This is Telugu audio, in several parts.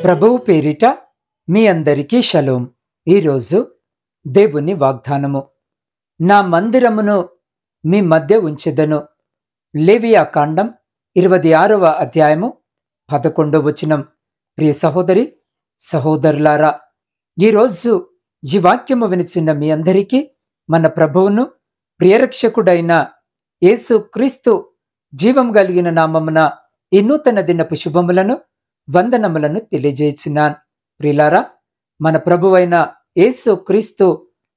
ప్రభువు పేరిట మీ అందరికీ షలోం. ఈరోజు దేవుని వాగ్దానము. నా మందిరమును మీ మధ్య ఉంచెదను. లేవియా కాండం 26వ అధ్యాయము 11వ వచనం. ప్రియ సహోదరి సహోదరులారా, ఈరోజు ఈ వాక్యము వినిచిన్న మీ అందరికీ మన ప్రభువును ప్రియరక్షకుడైన యేసు క్రీస్తు జీవం కలిగిన నామమున ఈ నూతన దినపు శుభములను వందనములను తెలియజేయుచున్నాను. ప్రియులారా, మన ప్రభువైన యేసు క్రీస్తు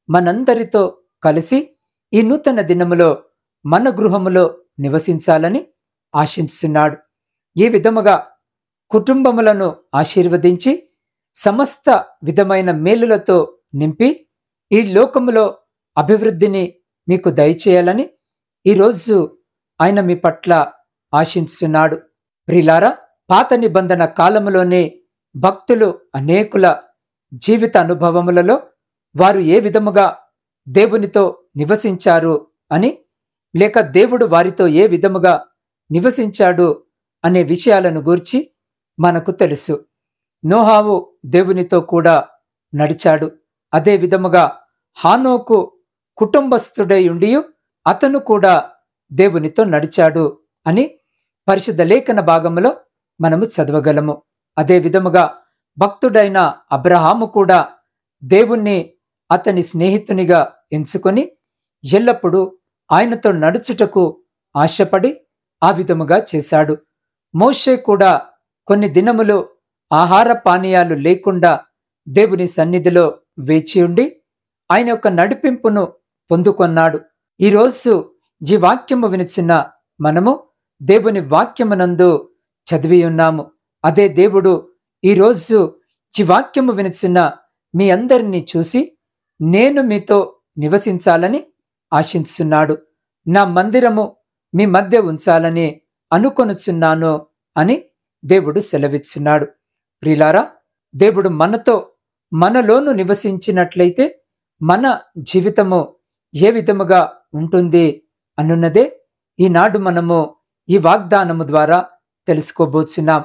మనందరితో కలిసి ఈ నూతన దినములో మన గృహములో నివసించాలని ఆశించుచున్నాడు. ఈ విధముగా కుటుంబములను ఆశీర్వదించి సమస్త విధమైన మేలులతో నింపి ఈ లోకములో అభివృద్ధిని మీకు దయచేయాలని ఈరోజు ఆయన మీ పట్ల ఆశించుచున్నాడు. ప్రియులారా, పాత నిబంధన కాలములోనే భక్తులు అనేకుల జీవిత అనుభవములలో వారు ఏ విధముగా దేవునితో నివసించారు అని, లేక దేవుడు వారితో ఏ విధముగా నివసించాడు అనే విషయాలను గూర్చి మనకు తెలుసు. నోహావు దేవునితో కూడా నడిచాడు. అదే విధముగా హానోకు కుటుంబస్థుడై ఉండియు అతను కూడా దేవునితో నడిచాడు అని పరిశుద్ధ లేఖన భాగములో మనము చదవగలము. అదే విధముగా భక్తుడైన అబ్రహాము కూడా దేవుణ్ణి అతని స్నేహితునిగా ఎంచుకొని ఎల్లప్పుడూ ఆయనతో నడుచుటకు ఆశపడి ఆ విధముగా చేశాడు. మోషే కూడా కొన్ని దినములు ఆహార పానీయాలు లేకుండా దేవుని సన్నిధిలో వేచి ఉండి ఆయన యొక్క నడిపింపును పొందుకొన్నాడు. ఈరోజు ఈ వాక్యము వినిచిన మనము దేవుని వాక్యమునందు చదివి ఉన్నాము. అదే దేవుడు ఈరోజు ఈ వాక్యము వినిచిన మీ అందరినీ చూసి నేను మీతో నివసించాలని ఆశించుచున్నాడు. నా మందిరము మీ మధ్య ఉంచాలని అనుకొనుచున్నాను అని దేవుడు సెలవిస్తున్నాడు. ప్రియులారా, దేవుడు మనలోను నివసించినట్లయితే మన జీవితము ఏ విధముగా ఉంటుంది అనున్నదే ఈనాడు మనము ఈ వాగ్దానము ద్వారా తెలుసుకోబోచున్నాం.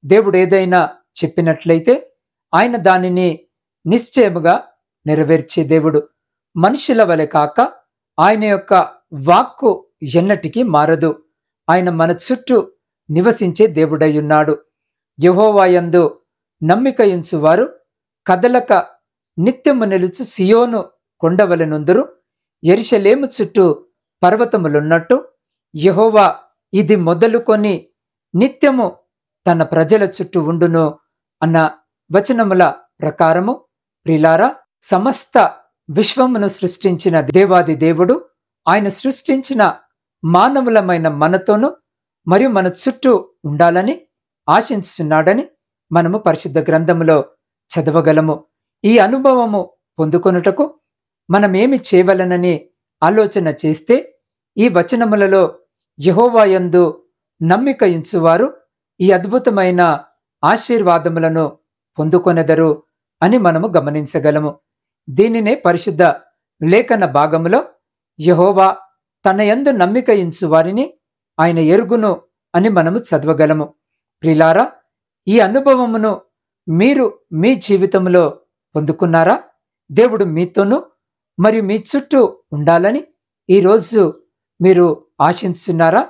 దేవుడు ఏదైనా చెప్పినట్లయితే ఆయన దానిని నిశ్చయముగా నెరవేర్చే దేవుడు. మనుషుల వలె కాక ఆయన యొక్క వాక్కు ఎన్నటికీ మారదు. ఆయన మన చుట్టూ నివసించే దేవుడై ఉన్నాడు. యెహోవా యందు నమ్మిక ఉంచువారు కదలక నిత్యము నిలుచు సియోను కొండవలెనుందురు. యెరూషలేము చుట్టూ పర్వతములున్నట్టు యెహోవా ఇది మొదలుకొని నిత్యము తన ప్రజల చుట్టూ ఉండును అన్న వచనముల ప్రకారము, ప్రియులారా, సమస్త విశ్వమును సృష్టించిన దేవాది దేవుడు ఆయన సృష్టించిన మానవులమైన మనతోనూ మరియు మన చుట్టూ ఉండాలని ఆశించుచున్నాడని మనము పరిశుద్ధ గ్రంథములో చదవగలము. ఈ అనుభవము పొందుకొనుటకు మనం ఏమి చేయవలనని ఆలోచన చేస్తే ఈ వచనములలో యెహోవా యందు నమ్మిక ఉంచువారు ఈ అద్భుతమైన ఆశీర్వాదములను పొందుకొనెదరు అని మనము గమనించగలము. దీనినే పరిశుద్ధ లేఖన భాగములో యెహోవా తన యందు నమ్మిక ఉంచు వారిని ఆయన ఎరుగును అని మనము చదవగలము. ప్రియులారా, ఈ అనుభవమును మీరు మీ జీవితంలో పొందుకున్నారా? దేవుడు మీతోనూ మరియు మీ చుట్టూ ఉండాలని ఈరోజు మీరు ఆశించున్నారా?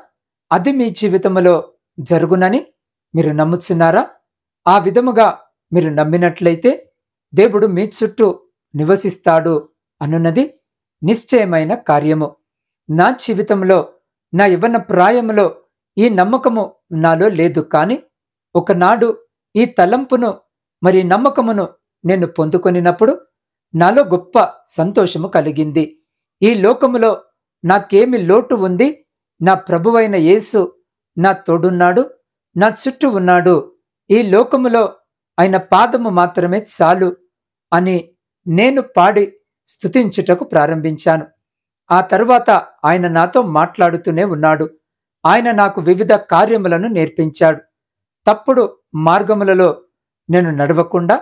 అది మీ జీవితంలో జరుగునని మీరు నమ్ముచున్నారా? ఆ విధముగా మీరు నమ్మినట్లయితే దేవుడు మీ చుట్టూ నివసిస్తాడు అనున్నది నిశ్చయమైన కార్యము. నా జీవితంలో నా యవ్వన ప్రాయములో ఈ నమ్మకము నాలో లేదు. కానీ ఒకనాడు ఈ తలంపును మరి నమ్మకమును నేను పొందుకొనినప్పుడు నాలో గొప్ప సంతోషము కలిగింది. ఈ లోకములో నాకేమి లోటు ఉంది? నా ప్రభువైన యేసు నా తోడున్నాడు, నా చుట్టూ ఉన్నాడు. ఈ లోకములో ఆయన పాదము మాత్రమే చాలు అని నేను పాడి స్తుతించుటకు ప్రారంభించాను. ఆ తరువాత ఆయన నాతో మాట్లాడుతూనే ఉన్నాడు. ఆయన నాకు వివిధ కార్యములను నేర్పించాడు. తప్పుడు మార్గములలో నేను నడవకుండా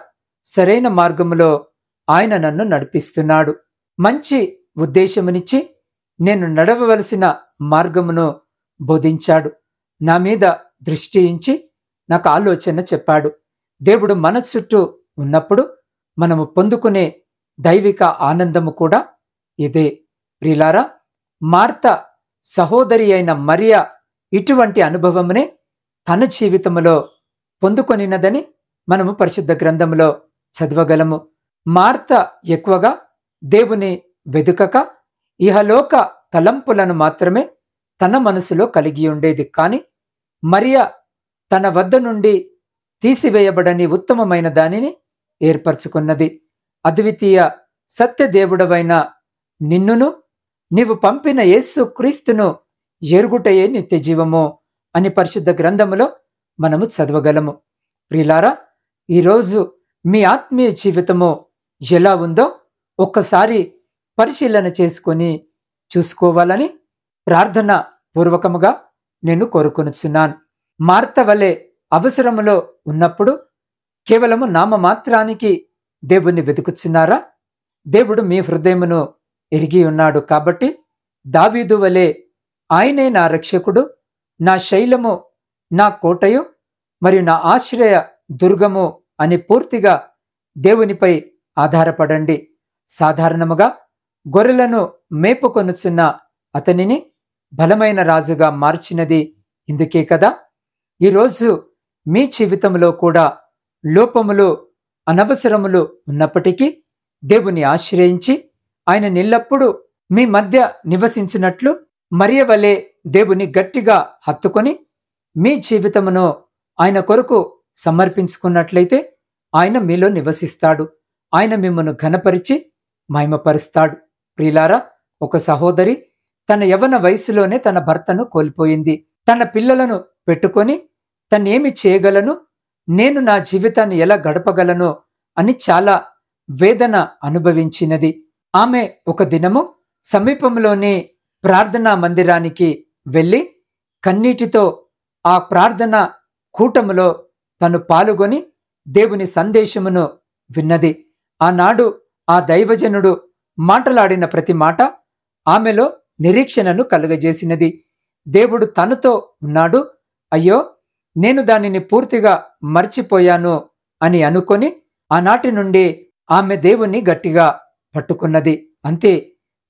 సరైన మార్గములో ఆయన నన్ను నడిపిస్తున్నాడు. మంచి ఉద్దేశమునిచ్చి నేను నడవవలసిన మార్గమును బోధించాడు. నా మీద దృష్టి ఉంచి నాకు ఆలోచన చెప్పాడు. దేవుడు మన చుట్టూ ఉన్నప్పుడు మనము పొందుకునే దైవిక ఆనందము కూడా ఇదే. ప్రియులారా, మార్త సహోదరి అయిన మరియ ఇటువంటి అనుభవమునే తన జీవితములో పొందుకొనినదని మనము పరిశుద్ధ గ్రంథములో చదవగలము. మార్త ఎక్కువగా దేవుని వెదుకక ఇహలోక తలంపులను మాత్రమే తన మనసులో కలిగి ఉండేది. కాని మరియ తన వద్ద నుండి తీసివేయబడని ఉత్తమమైన దానిని ఏర్పరచుకున్నది. అద్వితీయ సత్యదేవుడవైన నిన్నును నీవు పంపిన యేసు క్రీస్తును ఎరుగుటయే నిత్యజీవము అని పరిశుద్ధ గ్రంథములో మనము చదవగలము. ప్రియులారా, ఈరోజు మీ ఆత్మీయ జీవితము ఎలా ఉందో ఒక్కసారి పరిశీలన చేసుకొని చూసుకోవాలని ప్రార్థన పూర్వకముగా నేను కోరుకొనుచున్నాను. మార్త వలె అవసరములో ఉన్నప్పుడు కేవలము నామమాత్రానికి దేవుణ్ణి వెతుకుచున్నారా? దేవుడు మీ హృదయమును ఎరిగి ఉన్నాడు. కాబట్టి దావీదు వలె ఆయనే నా రక్షకుడు, నా శైలము, నా కోటయు మరియు నా ఆశ్రయ దుర్గము అని పూర్తిగా దేవునిపై ఆధారపడండి. సాధారణముగా గొర్రెలను మేపుకొనుచున్న అతనిని బలమైన రాజుగా మార్చినది ఇందుకే కదా. ఈరోజు మీ జీవితంలో కూడా లోపములు, అనవసరములు ఉన్నప్పటికీ దేవుని ఆశ్రయించి ఆయన నిల్లప్పుడూ మీ మధ్య నివసించినట్లు మరియ వలె దేవుని గట్టిగా హత్తుకొని మీ జీవితమును ఆయన కొరకు సమర్పించుకున్నట్లయితే ఆయన మీలో నివసిస్తాడు. ఆయన మిమ్మను ఘనపరిచి మహిమపరుస్తాడు. ప్రియులారా, ఒక సహోదరి తన యవ్వన వయసులోనే తన భర్తను కోల్పోయింది. తన పిల్లలను పెట్టుకొని తనేమి చేయగలను, నేను నా జీవితాన్ని ఎలా గడపగలను అని చాలా వేదన అనుభవించినది. ఆమె ఒక దినము సమీపంలోని ప్రార్థనా మందిరానికి వెళ్ళి కన్నీటితో ఆ ప్రార్థన కూటములో తను పాల్గొని దేవుని సందేశమును విన్నది. ఆనాడు ఆ దైవజనుడు మాటలాడిన ప్రతి మాట ఆమెలో నిరీక్షణను కలుగజేసినది. దేవుడు తనతో ఉన్నాడు, అయ్యో నేను దానిని పూర్తిగా మర్చిపోయాను అని అనుకొని ఆనాటి నుండి ఆమె దేవుని గట్టిగా పట్టుకున్నది. అంతే,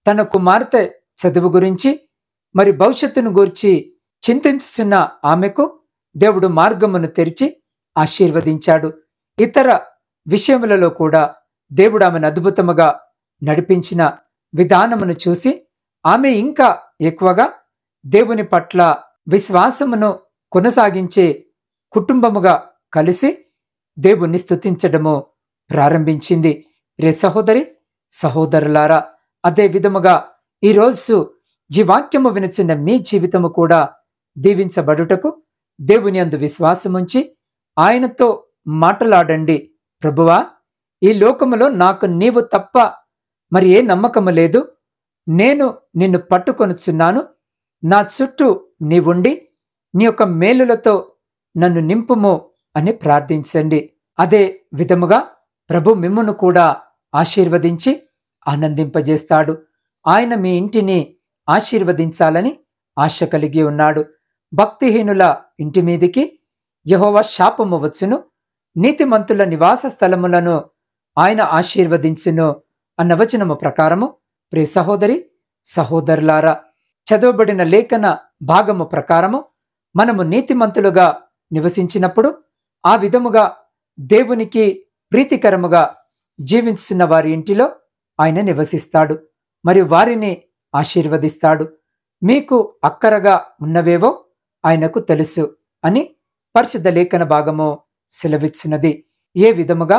తన కుమార్తె చదువు గురించి మరి భవిష్యత్తును గూర్చి చింతించుచున్న ఆమెకు దేవుడు మార్గమును తెరిచి ఆశీర్వదించాడు. ఇతర విషయములలో కూడా దేవుడు ఆమెను అద్భుతముగా నడిపించిన విధానమును చూసి ఆమె ఇంకా ఎక్కువగా దేవుని పట్ల విశ్వాసమును కొనసాగించే కుటుంబముగా కలిసి దేవుణ్ణి స్తుతించడము ప్రారంభించింది. రే సహోదరి, సహోదరులారా, అదే విధముగా ఈరోజు ఈ వాక్యము వినుచున్న మీ జీవితము కూడా దీవించబడుటకు దేవుని యందు విశ్వాసముంచి ఆయనతో మాటలాడండి. ప్రభువా, ఈ లోకములో నాకు నీవు తప్ప మరి ఏ నమ్మకము లేదు. నేను నిన్ను పట్టుకొనుచున్నాను. నా చుట్టూ నీవుండి నీ యొక్క మేలులతో నన్ను నింపుము అని ప్రార్థించండి. అదే విధముగా ప్రభు మిమ్మును కూడా ఆశీర్వదించి ఆనందింపజేస్తాడు. ఆయన మీ ఇంటిని ఆశీర్వదించాలని ఆశ కలిగి ఉన్నాడు. భక్తిహీనుల ఇంటి మీదికి యెహోవా శాపము వచ్చును, నీతిమంతుల నివాస స్థలములను ఆయన ఆశీర్వదించును అన్న వచనము ప్రకారము ప్రియ సహోదరి, సహోదరులారా, చదవబడిన లేఖన భాగము ప్రకారము మనము నీతిమంతులుగా నివసించినప్పుడు ఆ విధముగా దేవునికి ప్రీతికరముగా జీవించున్న వారి ఇంటిలో ఆయన నివసిస్తాడు, మరియు వారిని ఆశీర్వదిస్తాడు. మీకు అక్కరగా ఉన్నవేవో ఆయనకు తెలుసు అని పరిశుద్ధ లేఖన భాగము సెలవిచ్చినది. ఏ విధముగా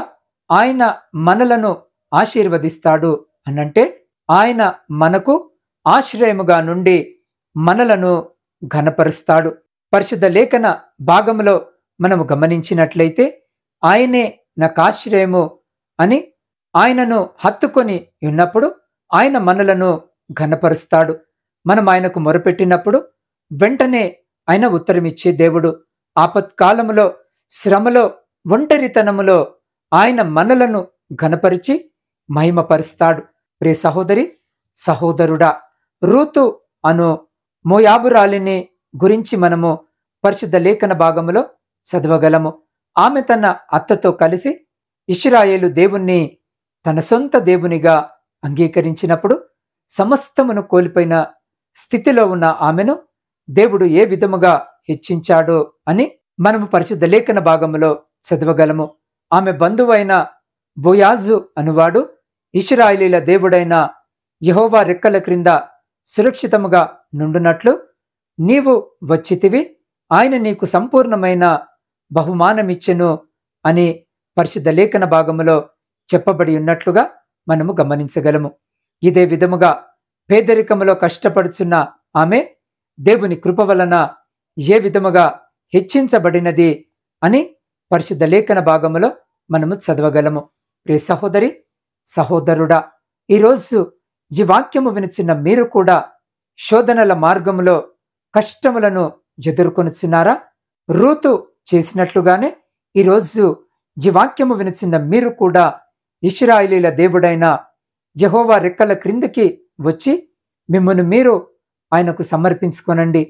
ఆయన మనలను ఆశీర్వదిస్తాడు అనంటే ఆయన మనకు ఆశ్రయముగా నుండి మనలను ఘనపరుస్తాడు. పరిశుద్ధ లేఖన భాగములో మనము గమనించినట్లయితే ఆయనే నాకు ఆశ్రయము అని ఆయనను హత్తుకొని ఉన్నప్పుడు ఆయన మనలను ఘనపరుస్తాడు. మనం ఆయనకు మొరపెట్టినప్పుడు వెంటనే ఆయన ఉత్తరమిచ్చే దేవుడు. ఆపత్కాలములో, శ్రమలో, ఒంటరితనములో ఆయన మనలను ఘనపరిచి మహిమపరుస్తాడు. ప్రియ సహోదరి, సహోదరుడా, రూతు అను మోయాబురాలిని గురించి మనము పరిశుద్ధ లేఖన భాగములో చదవగలము. ఆమె తన అత్తతో కలిసి ఇశ్రాయేలు దేవుణ్ణి తన సొంత దేవునిగా అంగీకరించినప్పుడు సమస్తమును కోల్పోయిన స్థితిలో ఉన్న ఆమెను దేవుడు ఏ విధముగా హెచ్చించాడో అని మనము పరిశుద్ధ లేఖన భాగములో చదవగలము. ఆమె బంధువైన బోయాజు అనువాడు ఇశ్రాయేలీల దేవుడైన యెహోవా రెక్కల క్రింద సురక్షితముగా నుండునట్లు నీవు వచ్చితివి, ఆయన నీకు సంపూర్ణమైన బహుమానమిచ్చెను అని పరిశుద్ధ లేఖన భాగములో చెప్పబడి ఉన్నట్లుగా మనము గమనించగలము. ఇదే విధముగా పేదరికములో కష్టపడుచున్న ఆమె దేవుని కృప వలన ఏ విధముగా హెచ్చించబడినది అని పరిశుద్ధ లేఖన భాగములో మనము చదవగలము. ప్రియ సహోదరి సహోదరుడా, ఈరోజు ఈ వాక్యము వినుచున్న మీరు కూడా శోధనల మార్గములో కష్టములను ఎదుర్కొనుచున్నారా? రూతు చేసినట్లుగానే ఈరోజు ఈ వాక్యము వినుచున్న మీరు కూడా ఇశ్రాయేలీల దేవుడైన యెహోవా రెక్కల క్రిందికి వచ్చి మిమ్మును మీరు ఆయనకు సమర్పించుకొనండి.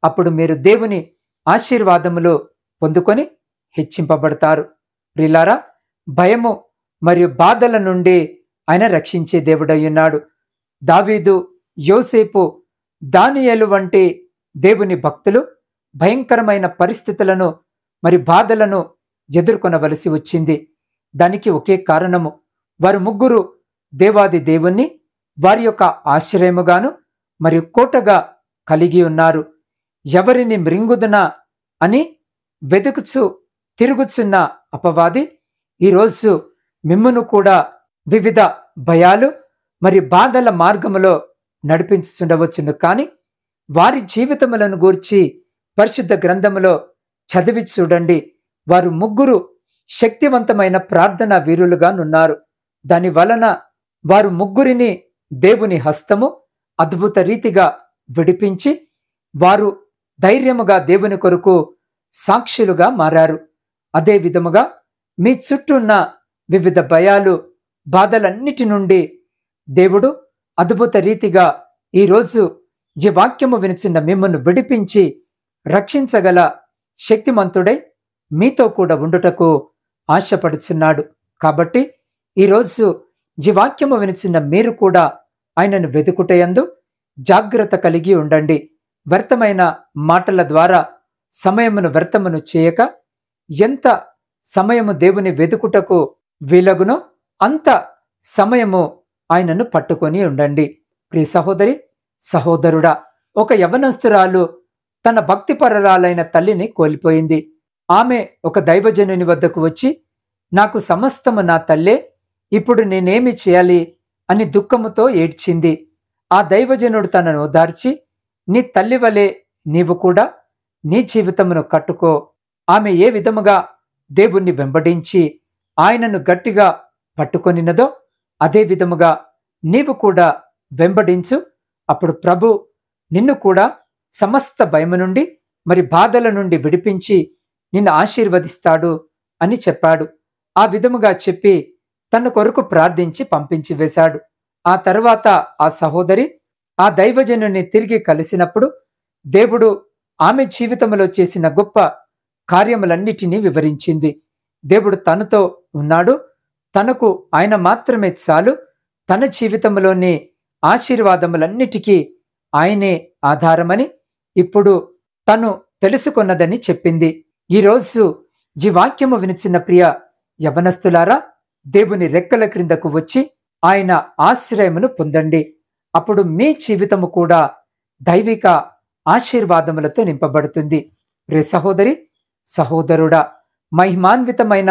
అప్పుడు మీరు దేవుని ఆశీర్వాదములు పొందుకొని హెచ్చింపబడతారు. ప్రియులారా, భయము మరియు బాధల నుండి ఆయన రక్షించే దేవుడై ఉన్నాడు. దావీదు, యోసేపు, దానియేలు వంటి దేవుని భక్తులు భయంకరమైన పరిస్థితులను మరి బాధలను ఎదుర్కొనవలసి వచ్చింది. దానికి ఒకే కారణము, వారు ముగ్గురు దేవాది దేవుణ్ణి వారి యొక్క ఆశ్రయముగాను మరియు కోటగా కలిగి ఉన్నారు. ఎవరిని మృంగుదునా అని వెతుకుచు తిరుగుచున్న అపవాది ఈరోజు మిమ్మును కూడా వివిధ భయాలు మరి బాధల మార్గములో నడిపించుచుండవచ్చును. కానీ వారి జీవితములను గూర్చి పరిశుద్ధ గ్రంథములో చదివి చూడండి. వారు ముగ్గురు శక్తివంతమైన ప్రార్థనా వీరులుగానున్నారు. దాని వలన వారు ముగ్గురిని దేవుని హస్తము అద్భుత రీతిగా విడిపించి వారు ధైర్యముగా దేవుని కొరకు సాక్షులుగా మారారు. అదే విధముగా మీ చుట్టూ ఉన్న వివిధ భయాలు బాధలన్నిటి నుండి దేవుడు అద్భుత రీతిగా ఈరోజు ఈ వాక్యము వినిచిన మిమ్మల్ని విడిపించి రక్షించగల శక్తిమంతుడై మీతో కూడా ఉండుటకు ఆశపడుచున్నాడు. కాబట్టి ఈరోజు ఈ వాక్యము వినిచిన మీరు కూడా ఆయనను వెతుకుటయందు జాగ్రత్త కలిగి ఉండండి. వ్యర్థమైన మాటల ద్వారా సమయమును వ్యర్థమును చేయక ఎంత సమయము దేవుని వెతుకుటకు వీలగునో అంత సమయము ఆయనను పట్టుకొని ఉండండి. ప్రియ సహోదరి సహోదరుడా, ఒక యవనస్తురాలు తన భక్తిపరురాలైన తల్లిని కోల్పోయింది. ఆమె ఒక దైవజనుని వద్దకు వచ్చి, నాకు సమస్తము నా తల్లే, ఇప్పుడు నేనేమి చేయాలి అని దుఃఖముతో ఏడ్చింది. ఆ దైవజనుడు తనను ఓదార్చి, నీ తల్లి వలె నీవు కూడా నీ జీవితమును కట్టుకో. ఆమె ఏ విధముగా దేవుణ్ణి వెంబడించి ఆయనను గట్టిగా పట్టుకొనినదో అదే విధముగా నీవు కూడా వెంబడించు. అప్పుడు ప్రభు నిన్ను కూడా సమస్త భయము నుండి మరి బాధల నుండి విడిపించి నిన్ను ఆశీర్వదిస్తాడు అని చెప్పాడు. ఆ విధముగా చెప్పి తన కొరకు ప్రార్థించి పంపించి వేశాడు. ఆ తర్వాత ఆ సహోదరి ఆ దైవజనుని తిరిగి కలిసినప్పుడు దేవుడు ఆమె జీవితంలో చేసిన గొప్ప కార్యములన్నిటినీ వివరించింది. దేవుడు తనతో ఉన్నాడు, తనకు ఆయన మాత్రమే చాలు, తన జీవితంలోని ఆశీర్వాదములన్నిటికీ ఆయనే ఆధారమని ఇప్పుడు తను తెలుసుకున్నదని చెప్పింది. ఈరోజు ఈ వాక్యము వినిచిన ప్రియ యవనస్తులారా, దేవుని రెక్కల క్రిందకు వచ్చి ఆయన ఆశ్రయమును పొందండి. అప్పుడు మీ జీవితము కూడా దైవిక ఆశీర్వాదములతో నింపబడుతుంది. ప్రియ సహోదరి సహోదరుడా, మహిమాన్వితమైన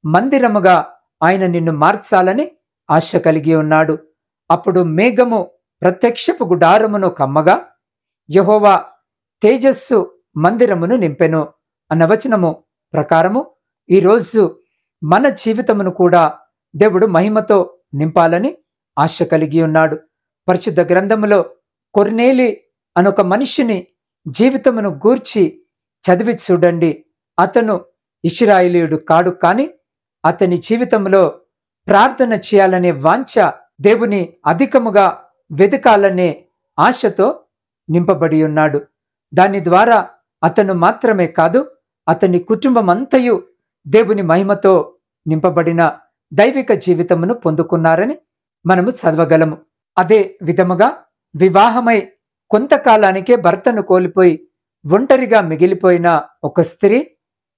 మందిరముగా ఆయన నిన్ను మార్చాలని ఆశ కలిగి ఉన్నాడు. అప్పుడు మేఘము ప్రత్యక్షపు గుడారమును కమ్మగా యెహోవా తేజస్సు మందిరమును నింపెను అన్న వచనము ప్రకారము ఈరోజు మన జీవితమును కూడా దేవుడు మహిమతో నింపాలని ఆశ కలిగి ఉన్నాడు. పరిశుద్ధ గ్రంథములో కొర్నేలి అనొక మనిషిని జీవితమును గూర్చి చదివి చూడండి. అతను ఇశ్రాయేలీయుడు కాడు, కానీ అతని జీవితంలో ప్రార్థన చేయాలనే వాంఛ, దేవుని అధికముగా వెతకాలనే ఆశతో నింపబడి ఉన్నాడు. దాని ద్వారా అతను మాత్రమే కాదు, అతని కుటుంబం అంతయు దేవుని మహిమతో నింపబడిన దైవిక జీవితమును పొందుకున్నారని మనము చదవగలము. అదే విధముగా వివాహమై కొంతకాలానికే భర్తను కోల్పోయి ఒంటరిగా మిగిలిపోయిన ఒక స్త్రీ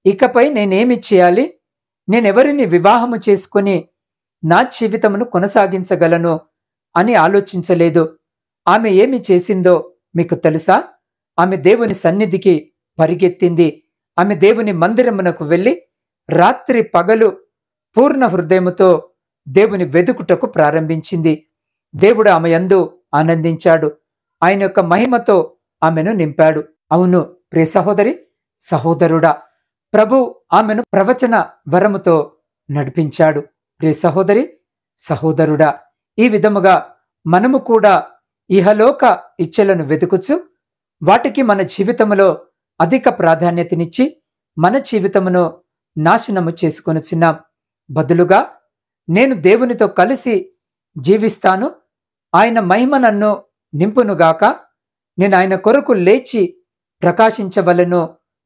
ఇకపై నేనేమి చేయాలి, నేనెవరిని వివాహము చేసుకుని నా జీవితమును కొనసాగించగలను అని ఆలోచించలేదు. ఆమె ఏమి చేసిందో మీకు తెలుసా? ఆమె దేవుని సన్నిధికి పరిగెత్తింది. ఆమె దేవుని మందిరమునకు వెళ్ళి రాత్రి పగలు పూర్ణ హృదయముతో దేవుని వెదుకుటకు ప్రారంభించింది. దేవుడు ఆమె యందు ఆనందించాడు. ఆయన యొక్క మహిమతో ఆమెను నింపాడు. అవును ప్రియ సహోదరి, సహోదరుడా, ప్రభు ఆమెను ప్రవచన వరముతో నడిపించాడు. ప్రియ సహోదరి, సహోదరుడా, ఈ విధముగా మనము కూడా ఇహలోక ఇచ్ఛలను వెతుకుచు వాటికి మన జీవితములో అధిక ప్రాధాన్యతనిచ్చి మన జీవితమును నాశనము చేసుకొనుచున్నాం. బదులుగా నేను దేవునితో కలిసి జీవిస్తాను, ఆయన మహిమ నన్ను నింపునుగాక, నేను ఆయన కొరకు లేచి ప్రకాశించవలను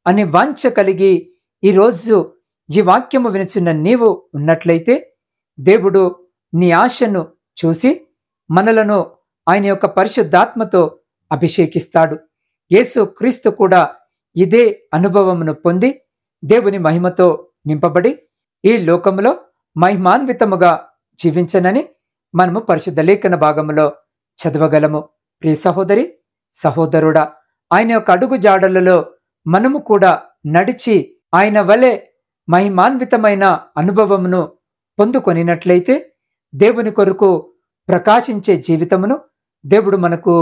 అని వాంఛ కలిగి ఈరోజు ఈ వాక్యము వినుచున్న నీవు ఉన్నట్లయితే దేవుడు నీ ఆశను చూసి మనలను ఆయన యొక్క పరిశుద్ధాత్మతో అభిషేకిస్తాడు. యేసు క్రీస్తు కూడా ఇదే అనుభవమును పొంది దేవుని మహిమతో నింపబడి ఈ లోకములో మహిమాన్వితముగా జీవించనని మనము పరిశుద్ధ లేఖన భాగములో చదవగలము. ప్రియ సహోదరి, సహోదరుడా, ఆయన యొక్క అడుగు జాడలలో మనము కూడా నడిచి ఆయన వలె మహిమాన్వితమైన అనుభవమును పొందుకొనినట్లయితే దేవుని కొరకు ప్రకాశించే జీవితమును దేవుడు మనకు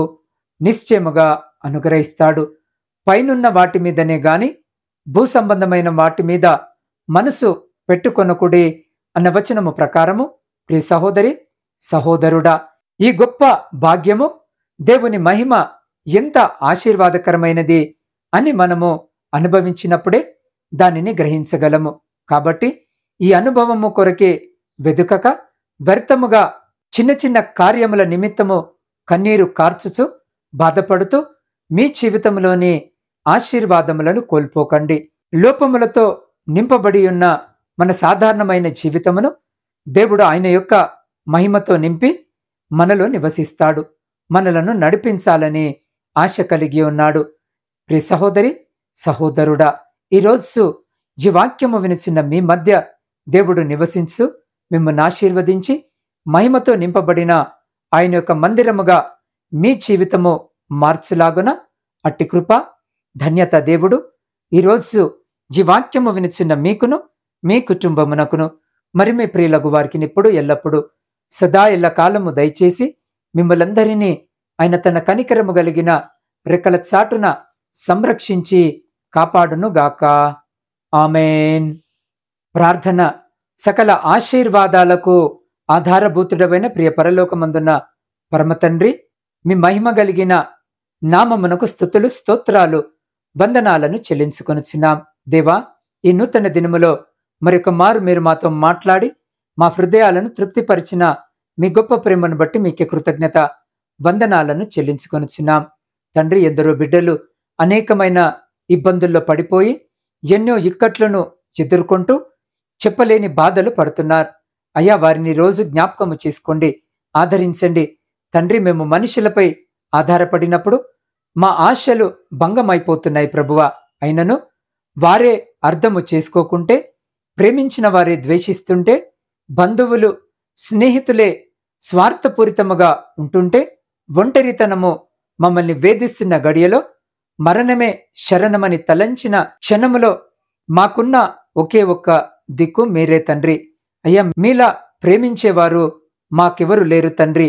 నిశ్చయముగా అనుగ్రహిస్తాడు. పైనున్న వాటి మీదనే గాని భూ సంబంధమైన వాటి మీద మనసు పెట్టుకొనకుడి అన్న వచనము ప్రకారము ప్రియ సహోదరి, సహోదరుడా, ఈ గొప్ప భాగ్యము, దేవుని మహిమ ఎంత ఆశీర్వాదకరమైనది అని మనము అనుభవించినప్పుడే దానిని గ్రహించగలము. కాబట్టి ఈ అనుభవము కొరకే వెదుకక వ్యర్థముగా చిన్న చిన్న కార్యముల నిమిత్తము కన్నీరు కార్చుచు బాధపడుతూ మీ జీవితంలోని ఆశీర్వాదములను కోల్పోకండి. లోపములతో నింపబడి ఉన్న మన సాధారణమైన జీవితమును దేవుడు ఆయన యొక్క మహిమతో నింపి మనలో నివసిస్తాడు. మనలను నడిపించాలని ఆశ కలిగి ఉన్నాడు. ప్రియ సహోదరి, సహోదరుడా, ఈరోజు ఈ వాక్యము వినిచిన మీ మధ్య దేవుడు నివసించు మిమ్మల్ని ఆశీర్వదించి మహిమతో నింపబడిన ఆయన యొక్క మందిరముగా మీ జీవితము మార్చులాగున అట్టి కృప ధన్యత దేవుడు ఈరోజు ఈ వాక్యము వినిచిన మీకును మీ కుటుంబమునకును మరి మీ ప్రియులకు వారికి ఇప్పుడు ఎల్లప్పుడూ సదా ఎల్ల కాలము దయచేసి మిమ్మలందరినీ ఆయన తన కనికరము కలిగిన రెక్కల చాటున సంరక్షించి కాపాడునుగాక. ఆమేన్. ప్రార్థన. సకల ఆశీర్వాదాలకు ఆధారభూతుడమైన ప్రియ పరలోకమందున్న పరమతండ్రి, మీ మహిమ కలిగిన నామమునకు స్తుతులు, స్తోత్రాలు, వందనాలను చెల్లించుకొనుచున్నాం. దేవా, ఈ నూతన దినములో మరొక మారు మీరు మాతో మాట్లాడి మా హృదయాలను తృప్తిపరిచిన మీ గొప్ప ప్రేమను బట్టి మీకే కృతజ్ఞత వందనాలను చెల్లించుకొనుచున్నాం. తండ్రి, ఎందరో బిడ్డలు అనేకమైన ఇబ్బందుల్లో పడిపోయి ఎన్నో ఇక్కట్లను ఎదుర్కొంటూ చెప్పలేని బాధలు పడుతున్నారు. అయ్యా, వారిని రోజు జ్ఞాపకము చేసుకోండి, ఆదరించండి. తండ్రి, మేము మనుషులపై ఆధారపడినప్పుడు మా ఆశలు భంగమైపోతున్నాయి ప్రభువా. అయినను వారే అర్థము చేసుకోకుంటే, ప్రేమించిన వారే ద్వేషిస్తుంటే, బంధువులు స్నేహితులే స్వార్థపూరితముగా ఉంటుంటే, ఒంటరితనము మమ్మల్ని వేధిస్తున్న గడియలో మరణమే శరణమని తలంచిన క్షణములో మాకున్న ఒకే ఒక్క దిక్కు మీరే తండ్రి. అయ్యా, మీలా ప్రేమించేవారు మాకెవరు లేరు తండ్రి.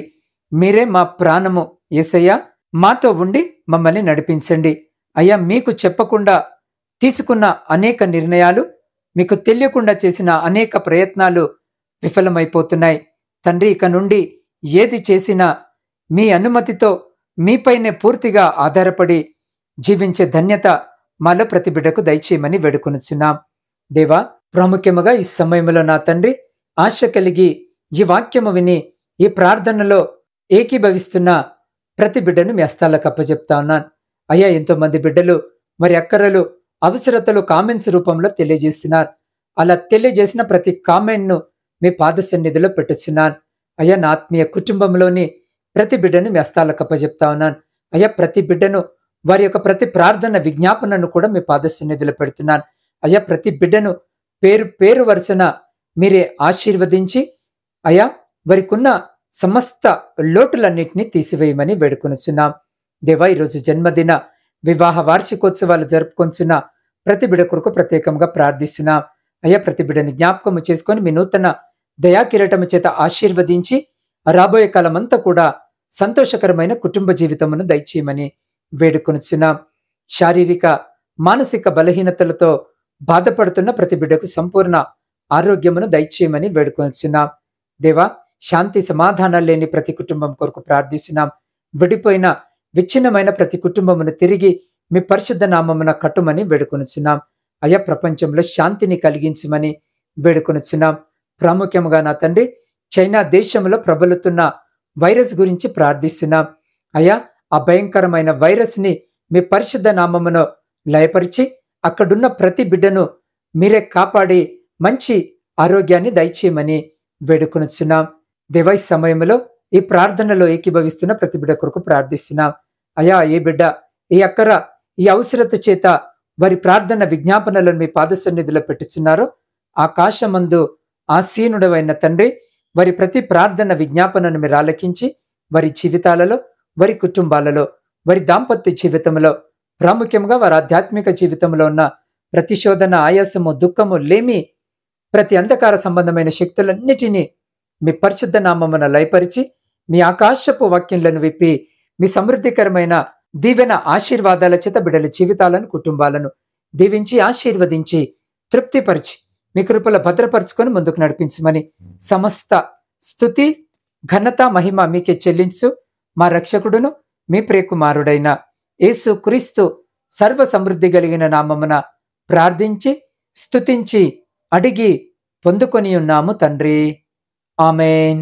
మీరే మా ప్రాణము. యేసయ్యా, మాతో ఉండి మమ్మల్ని నడిపించండి. అయ్యా, మీకు చెప్పకుండా తీసుకున్న అనేక నిర్ణయాలు, మీకు తెలియకుండా చేసిన అనేక ప్రయత్నాలు విఫలమైపోతున్నాయి తండ్రి. ఇక నుండి ఏది చేసినా మీ అనుమతితో మీపైనే పూర్తిగా ఆధారపడి జీవించే ధన్యత మాలో ప్రతి బిడ్డకు దయచేయమని వేడుకొనుచున్నాం. దేవా, ప్రాముఖ్యముగా ఈ సమయంలో నా తండ్రి ఆశ కలిగి ఈ వాక్యము విని ఈ ప్రార్థనలో ఏకీభవిస్తున్న ప్రతి బిడ్డను మీ హస్తాలకు అప్పచెప్తా ఉన్నాను. అయ్యా, ఎంతో మంది బిడ్డలు మరి అక్కరలు అవసరతలు కామెంట్స్ రూపంలో తెలియజేస్తున్నారు. అలా తెలియజేసిన ప్రతి కామెంట్ను మీ పాద సన్నిధిలో పెట్టుచున్నాను. అయ్యా, నా ఆత్మీయ కుటుంబంలోని ప్రతి బిడ్డను మీ హస్తాలకు అప్పజెప్తా ఉన్నాను. అయ్యా, ప్రతి బిడ్డను వారి యొక్క ప్రతి ప్రార్థన విజ్ఞాపనను కూడా మీ పాద సన్నిధిలో పెడుతున్నాను. అయ్యా, ప్రతి బిడ్డను పేరు పేరు వరుసన మీరే ఆశీర్వదించి అయ్యా వారికున్న సమస్త లోటులన్నింటినీ తీసివేయమని వేడుకొనుచున్నాం. దేవా, ఈరోజు జన్మదిన వివాహ వార్షికోత్సవాలు జరుపుకొంచున్న ప్రతి బిడ్డ కొరకు ప్రత్యేకంగా ప్రార్థిస్తున్నాం. అయ్యా, ప్రతి బిడ్డని జ్ఞాపకము చేసుకొని మీ నూతన దయాకిరీటము చేత ఆశీర్వదించి రాబోయే కాలమంతా కూడా సంతోషకరమైన కుటుంబ జీవితమును దయచేయమని వేడుకొనుచున్నాం. శారీరక మానసిక బలహీనతలతో బాధపడుతున్న ప్రతి బిడ్డకు సంపూర్ణ ఆరోగ్యమును దయచేయమని వేడుకొనుచున్నాం. దేవా, శాంతి సమాధానాలు లేని ప్రతి కుటుంబం కొరకు ప్రార్థిస్తున్నాం. విడిపోయిన విచ్ఛిన్నమైన ప్రతి కుటుంబమును తిరిగి మీ పరిశుద్ధ నామమున కట్టుమని వేడుకొనుచున్నాం. అయ్యా, ప్రపంచంలో శాంతిని కలిగించమని వేడుకొనుచున్నాం. ప్రాముఖ్యంగా నా తండ్రి, చైనా దేశంలో ప్రబలుతున్న వైరస్ గురించి ప్రార్థిస్తున్నాం. అయ్యా, ఆ భయంకరమైన వైరస్ ని మీ పరిశుద్ధ నామమును లయపరిచి అక్కడున్న ప్రతి బిడ్డను మీరే కాపాడి మంచి ఆరోగ్యాన్ని దయచేయమని వేడుకొనుచున్నాం. దేవా, ఈ సమయంలో ఈ ప్రార్థనలో ఏకీభవిస్తున్న ప్రతి బిడ్డ కొరకు ప్రార్థిస్తున్నాం. అయ్యా, ఏ బిడ్డ ఈ అక్కర ఈ అవసరత చేత వారి ప్రార్థన విజ్ఞాపనలను మీ పాద సన్నిధిలో పెట్టుచున్నారో ఆకాశమందు ఆసీనుడవైన తండ్రి, వారి ప్రతి ప్రార్థన విజ్ఞాపనను మీరు ఆలకించి వారి జీవితాలలో, వారి కుటుంబాలలో, వారి దాంపత్య జీవితంలో, ప్రాముఖ్యంగా వారి ఆధ్యాత్మిక జీవితంలో ఉన్న ప్రతి శోధన, ఆయాసము, దుఃఖము, లేమి, ప్రతి అంధకార సంబంధమైన శక్తులన్నిటినీ మీ పరిశుద్ధ నామమున లయపరిచి మీ ఆకాశపు వాక్యంలను విప్పి మీ సమృద్ధికరమైన దీవెన ఆశీర్వాదాల చేత బిడ్డల జీవితాలను, కుటుంబాలను దీవించి ఆశీర్వదించి తృప్తిపరిచి మీ కృపల భద్రపరుచుకొని ముందుకు నడిపించమని సమస్త స్తుతి, ఘనత, మహిమ మీకే చెల్లించు మా రక్షకుడును మీ ప్రియకుమారుడైన యేసు క్రీస్తు సర్వ సమృద్ధి కలిగిన నామమున ప్రార్థించి స్తుతించి అడిగి పొందుకొని ఉన్నాము తండ్రి. ఆమేన్.